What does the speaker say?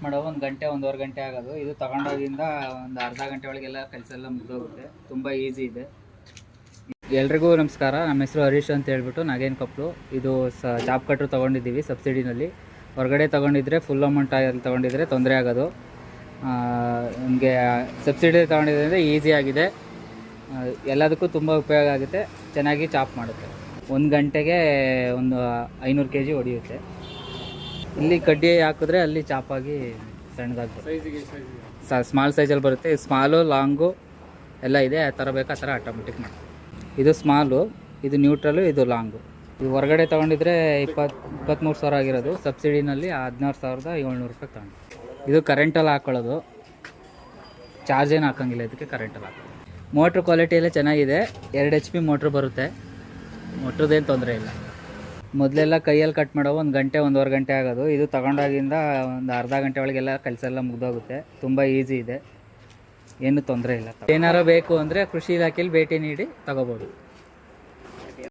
ಮಾಡೋ 1 ಗಂಟೆ 1.5 ಗಂಟೆ ಆಗೋದು. ಇದು ತಗೊಂಡೋಗಿಂದ ಒಂದು ಅರ್ಧ ಗಂಟೆ ಒಳಗೆಲ್ಲ ಕೆಲಸ ಎಲ್ಲ ಮುಗಿದೋಗುತ್ತೆ. ತುಂಬ ಈಸಿ ಇದೆ. ಎಲ್ರಿಗೂ ನಮಸ್ಕಾರ. ನಮ್ಮ ಹೆಸರು ಹರೀಶ್ ಅಂತ ಹೇಳ್ಬಿಟ್ಟು ನಾಗೇನ್ ಕೊಪ್ಪಲು. ಇದು ಚಾಪ್ ಕಟ್ರು ತೊಗೊಂಡಿದ್ದೀವಿ ಸಬ್ಸಿಡಿನಲ್ಲಿ. ಹೊರಗಡೆ ತೊಗೊಂಡಿದ್ರೆ ಫುಲ್ ಅಮೌಂಟ್ ಅಲ್ಲಿ ತೊಗೊಂಡಿದ್ರೆ ತೊಂದರೆ ಆಗೋದು. ನಮಗೆ ಸಬ್ಸಿಡಿ ತೊಗೊಂಡಿದ್ರೆ ಈಸಿ ಆಗಿದೆ. ಎಲ್ಲದಕ್ಕೂ ತುಂಬ ಉಪಯೋಗ ಆಗುತ್ತೆ. ಚೆನ್ನಾಗಿ ಚಾಪ್ ಮಾಡುತ್ತೆ. 1 ಗಂಟೆಗೆ ಒಂದು 500 kg ಹೊಡೆಯುತ್ತೆ. ಇಲ್ಲಿ ಕಡ್ಡಿ ಹಾಕಿದ್ರೆ ಅಲ್ಲಿ ಚಾಪಾಗಿ ಸಣ್ಣದಾಗ್ತದೆ. ಸ್ಮಾಲ್ ಸೈಜಲ್ಲಿ ಬರುತ್ತೆ. ಸ್ಮಾಲು ಲಾಂಗು ಎಲ್ಲ ಇದೆ. ಆ ಥರ ಬೇಕು ಆ ಥರ ಆಟೋಮೆಟಿಕ್ ಮಾಡಿ. ಇದು ಸ್ಮಾಲು, ಇದು ನ್ಯೂಟ್ರಲು, ಇದು ಲಾಂಗು. ಇದು ಹೊರಗಡೆ ತೊಗೊಂಡಿದ್ರೆ 23 ಸಾವಿರ ಆಗಿರೋದು. ಸಬ್ಸಿಡಿನಲ್ಲಿ 16,700 ರೂಪಾಯಿ ತೊಗೊಂಡು. ಇದು ಕರೆಂಟಲ್ಲಿ ಹಾಕ್ಕೊಳ್ಳೋದು. ಚಾರ್ಜ್ ಏನು ಹಾಕೋಂಗಿಲ್ಲ ಇದಕ್ಕೆ, ಕರೆಂಟಲ್ಲಿ ಹಾಕೋದು. ಮೋಟ್ರ್ ಕ್ವಾಲಿಟಿ ಎಲ್ಲ ಚೆನ್ನಾಗಿದೆ. 2 HP ಮೋಟ್ರ್ ಬರುತ್ತೆ. ಮೋಟ್ರದ್ದೇನು ತೊಂದರೆ ಇಲ್ಲ. ಮೊದಲೆಲ್ಲ ಕೈಯಲ್ಲಿ ಕಟ್ ಮಾಡೋ 1 ಗಂಟೆ 1.5 ಗಂಟೆ ಆಗೋದು. ಇದು ತಗೊಂಡಾಗಿಂದ ಒಂದು ಅರ್ಧ ಗಂಟೆ ಒಳಗೆಲ್ಲ ಕೆಲಸ ಎಲ್ಲ ಮುಗಿದೋಗುತ್ತೆ. ತುಂಬ ಈಸಿ ಇದೆ. ಏನು ತೊಂದರೆ ಇಲ್ಲ. ಏನಾರು ಬೇಕು ಅಂದರೆ ಕೃಷಿ ಇಲಾಖೆಯಲ್ಲಿ ಭೇಟಿ ನೀಡಿ ತಗೋಬೋದು.